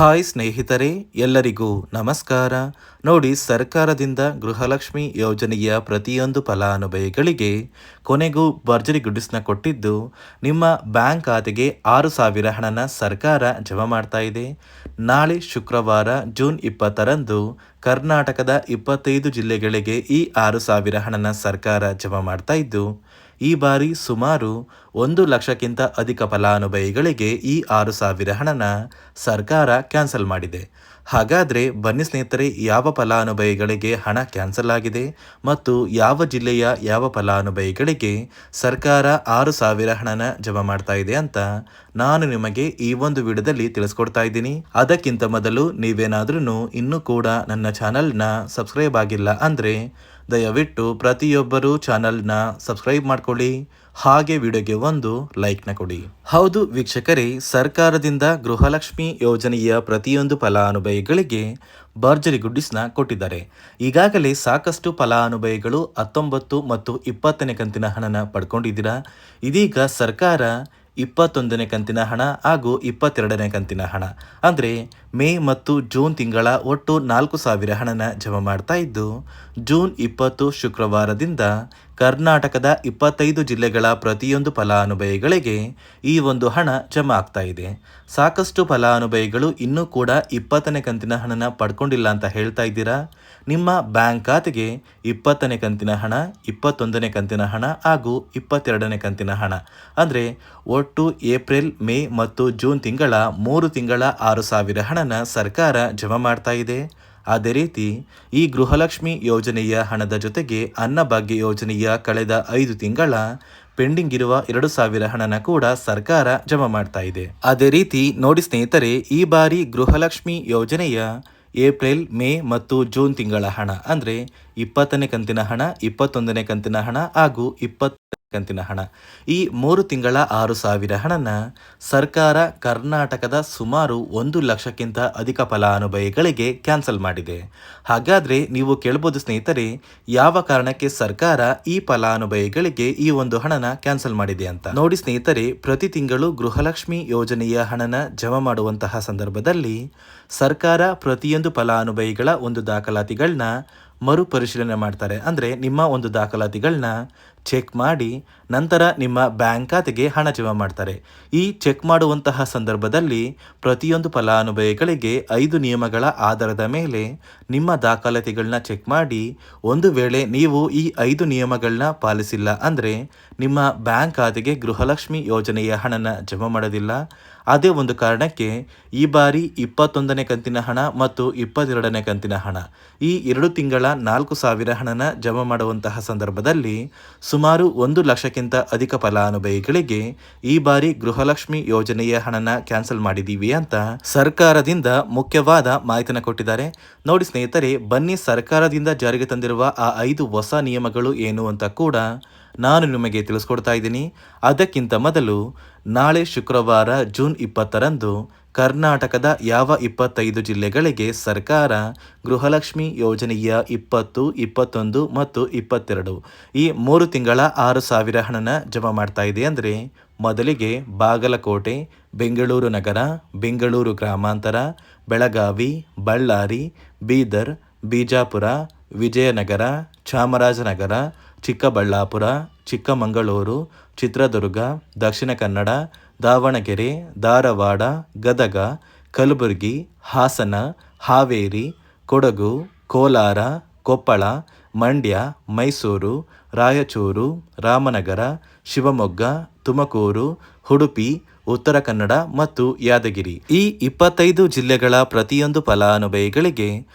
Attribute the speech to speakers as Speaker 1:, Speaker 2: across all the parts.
Speaker 1: Hi ಸ್ನೇಹಿತರೆ, ಎಲ್ಲರಿಗೂ ನಮಸ್ಕಾರ. ನೋಡಿ, ಸರ್ಕಾರದಿಂದ ಗೃಹಲಕ್ಷ್ಮಿ ಯೋಜನೆಯ ಪ್ರತಿಯೊಂದು ಫಲಾನುಭವಿಗಳಿಗೆ ಕೊನೆಗೂ ಭರ್ಜರಿ ಗುಡ್ಡಿಸ್ನ ಕೊಟ್ಟಿದ್ದು, ನಿಮ್ಮ ಬ್ಯಾಂಕ್ ಖಾತೆಗೆ 6,000 ಹಣನ ಸರ್ಕಾರ ಜಮಾ ಮಾಡ್ತಾ ಇದೆ. ನಾಳೆ ಶುಕ್ರವಾರ ಜೂನ್ 20ರಂದು ಕರ್ನಾಟಕದ 25 ಜಿಲ್ಲೆಗಳಿಗೆ ಈ 6,000 ಹಣನ ಸರ್ಕಾರ ಜಮಾ ಮಾಡ್ತಾ ಇದ್ದು, ಈ ಬಾರಿ ಸುಮಾರು 1 ಲಕ್ಷಕ್ಕಿಂತ ಅಧಿಕ ಫಲಾನುಭವಿಗಳಿಗೆ ಈ 6,000 ಹಣನ ಸರ್ಕಾರ ಕ್ಯಾನ್ಸಲ್ ಮಾಡಿದೆ. ಹಾಗಾದರೆ ಬನ್ನಿ ಸ್ನೇಹಿತರೆ, ಯಾವ ಫಲಾನುಭವಿಗಳಿಗೆ ಹಣ ಕ್ಯಾನ್ಸಲ್ ಆಗಿದೆ ಮತ್ತು ಯಾವ ಜಿಲ್ಲೆಯ ಯಾವ ಫಲಾನುಭವಿಗಳಿಗೆ ಸರ್ಕಾರ 6,000 ಹಣನ ಜಮಾ ಮಾಡ್ತಾ ಇದೆ ಅಂತ ನಾನು ನಿಮಗೆ ಈ ಒಂದು ವಿಡಿಯೋದಲ್ಲಿ ತಿಳಿಸ್ಕೊಡ್ತಾ ಇದ್ದೀನಿ. ಅದಕ್ಕಿಂತ ಮೊದಲು ನೀವೇನಾದ್ರೂ ಇನ್ನೂ ಕೂಡ ನನ್ನ ಚಾನಲ್ನ ಸಬ್ಸ್ಕ್ರೈಬ್ ಆಗಿಲ್ಲ ಅಂದರೆ ದಯವಿಟ್ಟು ಪ್ರತಿಯೊಬ್ಬರು ಚಾನಲ್ನ ಸಬ್ಸ್ಕ್ರೈಬ್ ಮಾಡ್ಕೊಳ್ಳಿ, ಹಾಗೆ ವಿಡಿಯೋಗೆ ಒಂದು ಲೈಕ್ನ ಕೊಡಿ. ಹೌದು ವೀಕ್ಷಕರೇ, ಸರ್ಕಾರದಿಂದ ಗೃಹಲಕ್ಷ್ಮಿ ಯೋಜನೆಯ ಪ್ರತಿಯೊಂದು ಫಲಾನುಭವಿಗಳಿಗೆ ಭರ್ಜರಿ ಗುಡ್ಡಿಸ್ನ ಕೊಟ್ಟಿದ್ದಾರೆ. ಈಗಾಗಲೇ ಸಾಕಷ್ಟು ಫಲಾನುಭವಿಗಳು 19 ಮತ್ತು 20ನೇ ಕಂತಿನ ಹಣನ ಪಡ್ಕೊಂಡಿದ್ದೀರಾ. ಇದೀಗ ಸರ್ಕಾರ 21ನೇ ಕಂತಿನ ಹಣ ಹಾಗೂ 22ನೇ ಕಂತಿನ ಹಣ ಅಂದರೆ ಮೇ ಮತ್ತು ಜೂನ್ ತಿಂಗಳ ಒಟ್ಟು 4,000 ಹಣನ ಜಮಾ ಮಾಡ್ತಾ ಇದ್ದು, ಜೂನ್ 20 ಶುಕ್ರವಾರದಿಂದ ಕರ್ನಾಟಕದ 25 ಜಿಲ್ಲೆಗಳ ಪ್ರತಿಯೊಂದು ಫಲಾನುಭವಿಗಳಿಗೆ ಈ ಒಂದು ಹಣ ಜಮಾ ಆಗ್ತಾ ಇದೆ. ಸಾಕಷ್ಟು ಫಲಾನುಭವಿಗಳು ಇನ್ನೂ ಕೂಡ 20ನೇ ಕಂತಿನ ಹಣನ ಪಡ್ಕೊಂಡಿಲ್ಲ ಅಂತ ಹೇಳ್ತಾ ಇದ್ದೀರಾ. ನಿಮ್ಮ ಬ್ಯಾಂಕ್ ಖಾತೆಗೆ 20ನೇ ಕಂತಿನ ಹಣ, 21ನೇ ಕಂತಿನ ಹಣ ಹಾಗೂ 22ನೇ ಕಂತಿನ ಹಣ ಅಂದರೆ ಒಟ್ಟು ಏಪ್ರಿಲ್, ಮೇ ಮತ್ತು ಜೂನ್ ತಿಂಗಳ 3 ತಿಂಗಳ 6,000 ಹಣನ ಸರ್ಕಾರ ಜಮಾ ಮಾಡ್ತಾ ಇದೆ. ಅದೇ ರೀತಿ ಈ ಗೃಹಲಕ್ಷ್ಮಿ ಯೋಜನೆಯ ಹಣದ ಜೊತೆಗೆ ಅನ್ನಭಾಗ್ಯ ಯೋಜನೆಯ ಕಳೆದ 5 ತಿಂಗಳ ಪೆಂಡಿಂಗ್ ಇರುವ 2,000 ಹಣನ ಕೂಡ ಸರ್ಕಾರ ಜಮಾ ಮಾಡ್ತಾ ಇದೆ. ಅದೇ ರೀತಿ ನೋಡಿ ಸ್ನೇಹಿತರೆ, ಈ ಬಾರಿ ಗೃಹಲಕ್ಷ್ಮಿ ಯೋಜನೆಯ ಏಪ್ರಿಲ್, ಮೇ ಮತ್ತು ಜೂನ್ ತಿಂಗಳ ಹಣ ಅಂದರೆ 20ನೇ ಕಂತಿನ ಹಣ, 21ನೇ ಕಂತಿನ ಹಣ ಹಾಗೂ 20ನೇ ಕಂತಿನ ಹಣ, ಈ 3 ತಿಂಗಳ 6,000 ಹಣನ ಸರ್ಕಾರ ಕರ್ನಾಟಕದ ಸುಮಾರು 1 ಲಕ್ಷಕ್ಕಿಂತ ಅಧಿಕ ಫಲಾನುಭವಿಗಳಿಗೆ ಕ್ಯಾನ್ಸಲ್ ಮಾಡಿದೆ. ಹಾಗಾದರೆ ನೀವು ಕೇಳ್ಬೋದು ಸ್ನೇಹಿತರೆ, ಯಾವ ಕಾರಣಕ್ಕೆ ಸರ್ಕಾರ ಈ ಫಲಾನುಭವಿಗಳಿಗೆ ಈ ಒಂದು ಹಣನ ಕ್ಯಾನ್ಸಲ್ ಮಾಡಿದೆ ಅಂತ. ನೋಡಿ ಸ್ನೇಹಿತರೆ, ಪ್ರತಿ ತಿಂಗಳು ಗೃಹಲಕ್ಷ್ಮಿ ಯೋಜನೆಯ ಹಣನ ಜಮಾ ಮಾಡುವಂತಹ ಸಂದರ್ಭದಲ್ಲಿ ಸರ್ಕಾರ ಪ್ರತಿಯೊಂದು ಫಲಾನುಭವಿಗಳ ಒಂದು ದಾಖಲಾತಿಗಳನ್ನ ಮರುಪರಿಶೀಲನೆ ಮಾಡ್ತಾರೆ. ಅಂದರೆ ನಿಮ್ಮ ಒಂದು ದಾಖಲಾತಿಗಳನ್ನ ಚೆಕ್ ಮಾಡಿ ನಂತರ ನಿಮ್ಮ ಬ್ಯಾಂಕ್ ಖಾತೆಗೆ ಹಣ ಜಮಾ ಮಾಡ್ತಾರೆ. ಈ ಚೆಕ್ ಮಾಡುವಂತಹ ಸಂದರ್ಭದಲ್ಲಿ ಪ್ರತಿಯೊಂದು ಫಲಾನುಭವಿಗಳಿಗೆ 5 ನಿಯಮಗಳ ಆಧಾರದ ಮೇಲೆ ನಿಮ್ಮ ದಾಖಲಾತಿಗಳನ್ನ ಚೆಕ್ ಮಾಡಿ, ಒಂದು ವೇಳೆ ನೀವು ಈ 5 ನಿಯಮಗಳನ್ನ ಪಾಲಿಸಿಲ್ಲ ಅಂದರೆ ನಿಮ್ಮ ಬ್ಯಾಂಕ್ ಖಾತೆಗೆ ಗೃಹಲಕ್ಷ್ಮಿ ಯೋಜನೆಯ ಹಣನ ಜಮಾ ಮಾಡೋದಿಲ್ಲ. ಅದೇ ಒಂದು ಕಾರಣಕ್ಕೆ ಈ ಬಾರಿ 21ನೇ ಕಂತಿನ ಹಣ ಮತ್ತು 22ನೇ ಕಂತಿನ ಹಣ, ಈ 2 ತಿಂಗಳ 4,000 ಹಣನ ಜಮಾ ಮಾಡುವಂತಹ ಸಂದರ್ಭದಲ್ಲಿ ಸುಮಾರು 1 ಲಕ್ಷಕ್ಕಿಂತ ಅಧಿಕ ಫಲಾನುಭವಿಗಳಿಗೆ ಈ ಬಾರಿ ಗೃಹಲಕ್ಷ್ಮಿ ಯೋಜನೆಯ ಹಣನ ಕ್ಯಾನ್ಸಲ್ ಮಾಡಿದ್ದೀವಿ ಅಂತ ಸರ್ಕಾರದಿಂದ ಮುಖ್ಯವಾದ ಮಾಹಿತಿನ ಕೊಟ್ಟಿದ್ದಾರೆ. ನೋಡಿ ಸ್ನೇಹಿತರೆ, ಬನ್ನಿ ಸರ್ಕಾರದಿಂದ ಜಾರಿಗೆ ತಂದಿರುವ ಆ 5 ಹೊಸ ನಿಯಮಗಳು ಏನು ಅಂತ ಕೂಡ ನಾನು ನಿಮಗೆ ತಿಳಿಸ್ಕೊಡ್ತಾ ಇದ್ದೀನಿ. ಅದಕ್ಕಿಂತ ಮೊದಲು ನಾಳೆ ಶುಕ್ರವಾರ ಜೂನ್ 20ರಂದು ಕರ್ನಾಟಕದ ಯಾವ 25 ಜಿಲ್ಲೆಗಳಿಗೆ ಸರ್ಕಾರ ಗೃಹಲಕ್ಷ್ಮಿ ಯೋಜನೆಯ 20, 21 ಮತ್ತು 22 ಈ 3 ತಿಂಗಳ 6,000 ಹಣನ ಜಮಾ ಮಾಡ್ತಾ ಇದೆ. ಅಂದರೆ ಮೊದಲಿಗೆ ಬಾಗಲಕೋಟೆ, ಬೆಂಗಳೂರು ನಗರ, ಬೆಂಗಳೂರು ಗ್ರಾಮಾಂತರ, ಬೆಳಗಾವಿ, ಬಳ್ಳಾರಿ, ಬೀದರ್, ಬಿಜಾಪುರ, ವಿಜಯನಗರ, ಚಾಮರಾಜನಗರ, ಚಿಕ್ಕಬಳ್ಳಾಪುರ, ಚಿಕ್ಕಮಗಳೂರು, ಚಿತ್ರದುರ್ಗ, ದಕ್ಷಿಣ ಕನ್ನಡ, ದಾವಣಗೆರೆ, ಧಾರವಾಡ, ಗದಗ, ಕಲಬುರಗಿ, ಹಾಸನ, ಹಾವೇರಿ, ಕೊಡಗು, ಕೋಲಾರ, ಕೊಪ್ಪಳ, ಮಂಡ್ಯ, ಮೈಸೂರು, ರಾಯಚೂರು, ರಾಮನಗರ, ಶಿವಮೊಗ್ಗ, ತುಮಕೂರು, ಉಡುಪಿ, ಉತ್ತರ ಕನ್ನಡ ಮತ್ತು ಯಾದಗಿರಿ ಈ 25 ಜಿಲ್ಲೆಗಳ ಪ್ರತಿಯೊಂದು ಫಲಾನುಭವಿಗಳಿಗೆ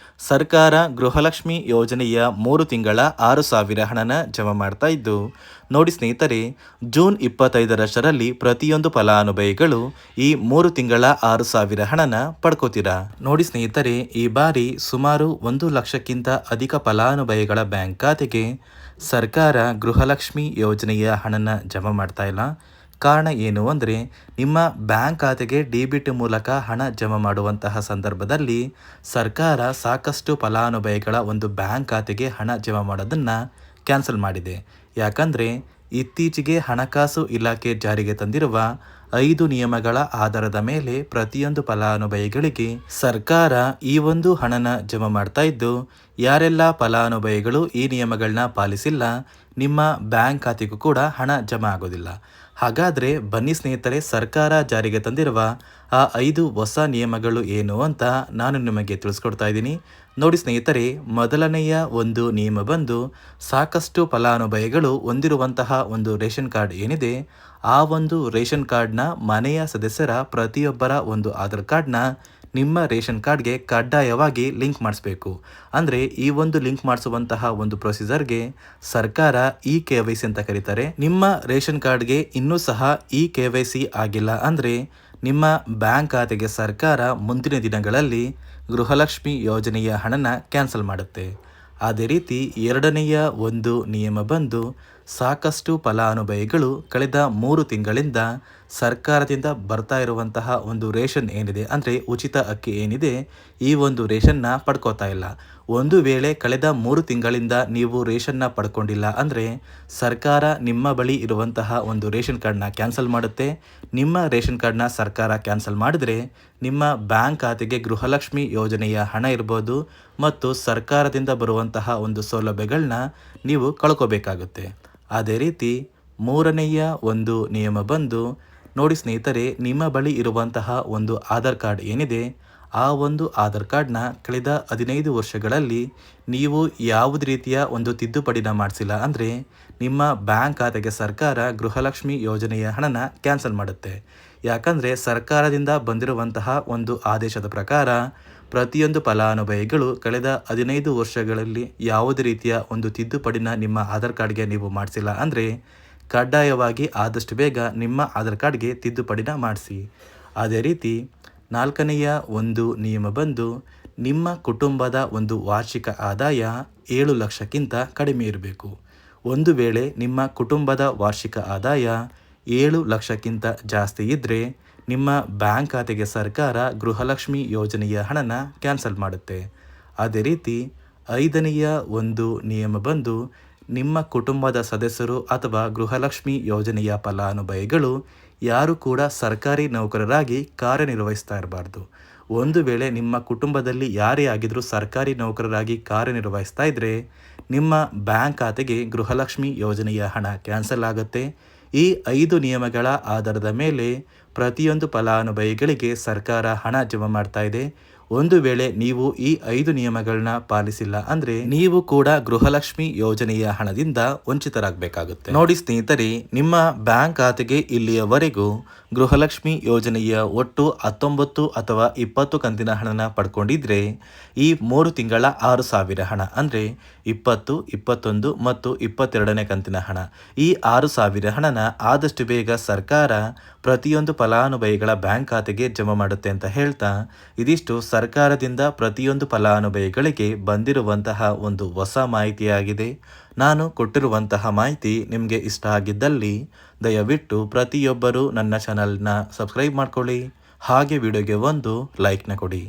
Speaker 1: ಸರ್ಕಾರ ಗೃಹಲಕ್ಷ್ಮಿ ಯೋಜನೆಯ 3 ತಿಂಗಳ 6,000 ಹಣನ ಜಮಾ ಮಾಡ್ತಾ ಇದ್ದು, ನೋಡಿ ಸ್ನೇಹಿತರೆ, ಜೂನ್ 25ರಷ್ಟರಲ್ಲಿ ಪ್ರತಿಯೊಂದು ಫಲಾನುಭವಿಗಳು ಈ 3 ತಿಂಗಳ 6,000 ಹಣನ ಪಡ್ಕೋತೀರಾ. ನೋಡಿ ಸ್ನೇಹಿತರೆ, ಈ ಬಾರಿ ಸುಮಾರು 1 ಲಕ್ಷಕ್ಕಿಂತ ಅಧಿಕ ಫಲಾನುಭವಿಗಳ ಬ್ಯಾಂಕ್ ಖಾತೆಗೆ ಸರ್ಕಾರ ಗೃಹಲಕ್ಷ್ಮಿ ಯೋಜನೆಯ ಹಣನ ಜಮಾ ಮಾಡ್ತಾ ಇಲ್ಲ. ಕಾರಣ ಏನು ಅಂದರೆ, ನಿಮ್ಮ ಬ್ಯಾಂಕ್ ಖಾತೆಗೆ ಡೆಬಿಟ್ ಮೂಲಕ ಹಣ ಜಮಾ ಮಾಡುವಂತಹ ಸಂದರ್ಭದಲ್ಲಿ ಸರ್ಕಾರ ಸಾಕಷ್ಟು ಫಲಾನುಭವಿಗಳ ಒಂದು ಬ್ಯಾಂಕ್ ಖಾತೆಗೆ ಹಣ ಜಮಾ ಮಾಡೋದನ್ನು ಕ್ಯಾನ್ಸಲ್ ಮಾಡಿದೆ. ಯಾಕಂದರೆ ಇತ್ತೀಚೆಗೆ ಹಣಕಾಸು ಇಲಾಖೆ ಜಾರಿಗೆ ತಂದಿರುವ 5 ನಿಯಮಗಳ ಆಧಾರದ ಮೇಲೆ ಪ್ರತಿಯೊಂದು ಫಲಾನುಭವಿಗಳಿಗೆ ಸರ್ಕಾರ ಈ ಒಂದು ಹಣನ ಜಮಾ ಮಾಡ್ತಾ ಇದ್ದು, ಯಾರೆಲ್ಲ ಫಲಾನುಭವಿಗಳು ಈ ನಿಯಮಗಳನ್ನ ಪಾಲಿಸಿಲ್ಲ, ನಿಮ್ಮ ಬ್ಯಾಂಕ್ ಖಾತೆಗೂ ಕೂಡ ಹಣ ಜಮಾ ಆಗೋದಿಲ್ಲ. ಹಾಗಾದರೆ ಬನ್ನಿ ಸ್ನೇಹಿತರೆ, ಸರ್ಕಾರ ಜಾರಿಗೆ ತಂದಿರುವ ಆ 5 ಹೊಸ ನಿಯಮಗಳು ಏನು ಅಂತ ನಾನು ನಿಮಗೆ ತಿಳಿಸ್ಕೊಡ್ತಾ ಇದ್ದೀನಿ. ನೋಡಿ ಸ್ನೇಹಿತರೆ, ಮೊದಲನೆಯ ಒಂದು ನಿಯಮ ಬಂದು, ಸಾಕಷ್ಟು ಫಲಾನುಭವಿಗಳು ಹೊಂದಿರುವಂತಹ ಒಂದು ರೇಷನ್ ಕಾರ್ಡ್ ಏನಿದೆ, ಆ ಒಂದು ರೇಷನ್ ಕಾರ್ಡ್ನ ಮನೆಯ ಸದಸ್ಯರ ಪ್ರತಿಯೊಬ್ಬರ ಒಂದು ಆಧಾರ್ ಕಾರ್ಡ್ನ ನಿಮ್ಮ ರೇಷನ್ ಕಾರ್ಡ್ಗೆ ಕಡ್ಡಾಯವಾಗಿ ಲಿಂಕ್ ಮಾಡಿಸ್ಬೇಕು. ಅಂದರೆ ಈ ಒಂದು ಲಿಂಕ್ ಮಾಡಿಸುವಂತಹ ಒಂದು ಪ್ರೊಸೀಜರ್ಗೆ ಸರ್ಕಾರ KYC ಅಂತ ಕರೀತಾರೆ. ನಿಮ್ಮ ರೇಷನ್ ಕಾರ್ಡ್ಗೆ ಇನ್ನೂ ಸಹ KYC ಆಗಿಲ್ಲ ಅಂದರೆ ನಿಮ್ಮ ಬ್ಯಾಂಕ್ ಖಾತೆಗೆ ಸರ್ಕಾರ ಮುಂದಿನ ದಿನಗಳಲ್ಲಿ ಗೃಹಲಕ್ಷ್ಮಿ ಯೋಜನೆಯ ಹಣನ ಕ್ಯಾನ್ಸಲ್ ಮಾಡುತ್ತೆ. ಅದೇ ರೀತಿ ಎರಡನೆಯ ಒಂದು ನಿಯಮ ಬಂದು, ಸಾಕಷ್ಟು ಫಲಾನುಭವಿಗಳು ಕಳೆದ 3 ತಿಂಗಳಿಂದ ಸರ್ಕಾರದಿಂದ ಬರ್ತಾ ಇರುವಂತಹ ಒಂದು ರೇಷನ್ ಏನಿದೆ, ಅಂದರೆ ಉಚಿತ ಅಕ್ಕಿ ಏನಿದೆ, ಈ ಒಂದು ರೇಷನ್ನ ಪಡ್ಕೋತಾ ಇಲ್ಲ. ಒಂದು ವೇಳೆ ಕಳೆದ 3 ತಿಂಗಳಿಂದ ನೀವು ರೇಷನ್ನ ಪಡ್ಕೊಂಡಿಲ್ಲ ಅಂದರೆ ಸರ್ಕಾರ ನಿಮ್ಮ ಬಳಿ ಇರುವಂತಹ ಒಂದು ರೇಷನ್ ಕಾರ್ಡ್ನ ಕ್ಯಾನ್ಸಲ್ ಮಾಡುತ್ತೆ. ನಿಮ್ಮ ರೇಷನ್ ಕಾರ್ಡ್ನ ಸರ್ಕಾರ ಕ್ಯಾನ್ಸಲ್ ಮಾಡಿದ್ರೆ ನಿಮ್ಮ ಬ್ಯಾಂಕ್ ಖಾತೆಗೆ ಗೃಹಲಕ್ಷ್ಮಿ ಯೋಜನೆಯ ಹಣ ಇರ್ಬೋದು ಮತ್ತು ಸರ್ಕಾರದಿಂದ ಬರುವಂತಹ ಒಂದು ಸೌಲಭ್ಯಗಳನ್ನ ನೀವು ಕಳ್ಕೋಬೇಕಾಗುತ್ತೆ. ಅದೇ ರೀತಿ ಮೂರನೆಯ ಒಂದು ನಿಯಮ ಬಂದು, ನೋಡಿ ಸ್ನೇಹಿತರೆ, ನಿಮ್ಮ ಬಳಿ ಇರುವಂತಹ ಒಂದು ಆಧಾರ್ ಕಾರ್ಡ್ ಏನಿದೆ, ಆ ಒಂದು ಆಧಾರ್ ಕಾರ್ಡ್ನ ಕಳೆದ 15 ವರ್ಷಗಳಲ್ಲಿ ನೀವು ಯಾವುದೇ ರೀತಿಯ ಒಂದು ತಿದ್ದುಪಡಿನ ಮಾಡಿಸಿಲ್ಲ ಅಂದರೆ ನಿಮ್ಮ ಬ್ಯಾಂಕ್ ಖಾತೆಗೆ ಸರ್ಕಾರ ಗೃಹಲಕ್ಷ್ಮಿ ಯೋಜನೆಯ ಹಣನ ಕ್ಯಾನ್ಸಲ್ ಮಾಡುತ್ತೆ. ಯಾಕಂದರೆ ಸರ್ಕಾರದಿಂದ ಬಂದಿರುವಂತಹ ಒಂದು ಆದೇಶದ ಪ್ರಕಾರ ಪ್ರತಿಯೊಂದು ಫಲಾನುಭವಿಗಳು ಕಳೆದ 15 ವರ್ಷಗಳಲ್ಲಿ ಯಾವುದೇ ರೀತಿಯ ಒಂದು ತಿದ್ದುಪಡಿನ ನಿಮ್ಮ ಆಧಾರ್ ಕಾರ್ಡ್ಗೆ ನೀವು ಮಾಡಿಸಿಲ್ಲ ಅಂದರೆ ಕಡ್ಡಾಯವಾಗಿ ಆದಷ್ಟು ಬೇಗ ನಿಮ್ಮ ಆಧಾರ್ ಕಾರ್ಡ್ಗೆ ತಿದ್ದುಪಡಿನ ಮಾಡಿಸಿ. ಅದೇ ರೀತಿ ನಾಲ್ಕನೆಯ ಒಂದು ನಿಯಮ ಬಂದು, ನಿಮ್ಮ ಕುಟುಂಬದ ಒಂದು ವಾರ್ಷಿಕ ಆದಾಯ 7 ಲಕ್ಷಕ್ಕಿಂತ ಕಡಿಮೆ ಇರಬೇಕು. ಒಂದು ವೇಳೆ ನಿಮ್ಮ ಕುಟುಂಬದ ವಾರ್ಷಿಕ ಆದಾಯ 7 ಲಕ್ಷಕ್ಕಿಂತ ಜಾಸ್ತಿ ಇದ್ದರೆ ನಿಮ್ಮ ಬ್ಯಾಂಕ್ ಖಾತೆಗೆ ಸರ್ಕಾರ ಗೃಹಲಕ್ಷ್ಮಿ ಯೋಜನೆಯ ಹಣನ ಕ್ಯಾನ್ಸಲ್ ಮಾಡುತ್ತೆ. ಅದೇ ರೀತಿ ಐದನೆಯ ಒಂದು ನಿಯಮ ಬಂದು, ನಿಮ್ಮ ಕುಟುಂಬದ ಸದಸ್ಯರು ಅಥವಾ ಗೃಹಲಕ್ಷ್ಮಿ ಯೋಜನೆಯ ಫಲಾನುಭವಿಗಳು ಯಾರು ಕೂಡ ಸರ್ಕಾರಿ ನೌಕರರಾಗಿ ಕಾರ್ಯನಿರ್ವಹಿಸ್ತಾ ಇರಬಾರ್ದು. ಒಂದು ವೇಳೆ ನಿಮ್ಮ ಕುಟುಂಬದಲ್ಲಿ ಯಾರೇ ಆಗಿದ್ರೂ ಸರ್ಕಾರಿ ನೌಕರರಾಗಿ ಕಾರ್ಯನಿರ್ವಹಿಸ್ತಾ ಇದ್ದರೆ ನಿಮ್ಮ ಬ್ಯಾಂಕ್ ಖಾತೆಗೆ ಗೃಹಲಕ್ಷ್ಮಿ ಯೋಜನೆಯ ಹಣ ಕ್ಯಾನ್ಸಲ್ ಆಗುತ್ತೆ. ಈ 5 ನಿಯಮಗಳ ಆಧಾರದ ಮೇಲೆ ಪ್ರತಿಯೊಂದು ಫಲಾನುಭವಿಗಳಿಗೆ ಸರ್ಕಾರ ಹಣ ಜಮಾ ಮಾಡ್ತಾ ಇದೆ. ಒಂದು ವೇಳೆ ನೀವು ಈ 5 ನಿಯಮಗಳನ್ನ ಪಾಲಿಸಿಲ್ಲ ಅಂದರೆ ನೀವು ಕೂಡ ಗೃಹಲಕ್ಷ್ಮಿ ಯೋಜನೆಯ ಹಣದಿಂದ ವಂಚಿತರಾಗಬೇಕಾಗುತ್ತೆ. ನೋಡಿ ಸ್ನೇಹಿತರೆ, ನಿಮ್ಮ ಬ್ಯಾಂಕ್ ಖಾತೆಗೆ ಇಲ್ಲಿಯವರೆಗೂ ಗೃಹಲಕ್ಷ್ಮಿ ಯೋಜನೆಯ ಒಟ್ಟು 19 ಅಥವಾ 20 ಕಂತಿನ ಹಣನ ಪಡ್ಕೊಂಡಿದ್ರೆ ಈ 3 ತಿಂಗಳ 6,000 ಹಣ ಅಂದರೆ 20, 21 ಮತ್ತು 22ನೇ ಕಂತಿನ ಹಣ, ಈ 6,000 ಹಣನ ಆದಷ್ಟು ಬೇಗ ಸರ್ಕಾರ ಪ್ರತಿಯೊಂದು ಫಲಾನುಭವಿಗಳ ಬ್ಯಾಂಕ್ ಖಾತೆಗೆ ಜಮಾ ಮಾಡುತ್ತೆ ಅಂತ ಹೇಳ್ತಾ, ಇದಿಷ್ಟು ಸರ್ಕಾರದಿಂದ ಪ್ರತಿಯೊಂದು ಫಲಾನುಭವಿಗಳಿಗೆ ಬಂದಿರುವಂತಹ ಒಂದು ಹೊಸ ಮಾಹಿತಿಯಾಗಿದೆ. ನಾನು ಕೊಟ್ಟಿರುವಂತಹ ಮಾಹಿತಿ ನಿಮಗೆ ಇಷ್ಟ ಆಗಿದ್ದಲ್ಲಿ ದಯವಿಟ್ಟು ಪ್ರತಿಯೊಬ್ಬರು ನನ್ನ ಚಾನಲ್ನ ಸಬ್ಸ್ಕ್ರೈಬ್ ಮಾಡ್ಕೊಳ್ಳಿ, ಹಾಗೆ ವಿಡಿಯೋಗೆ ಒಂದು ಲೈಕ್ನ ಕೊಡಿ.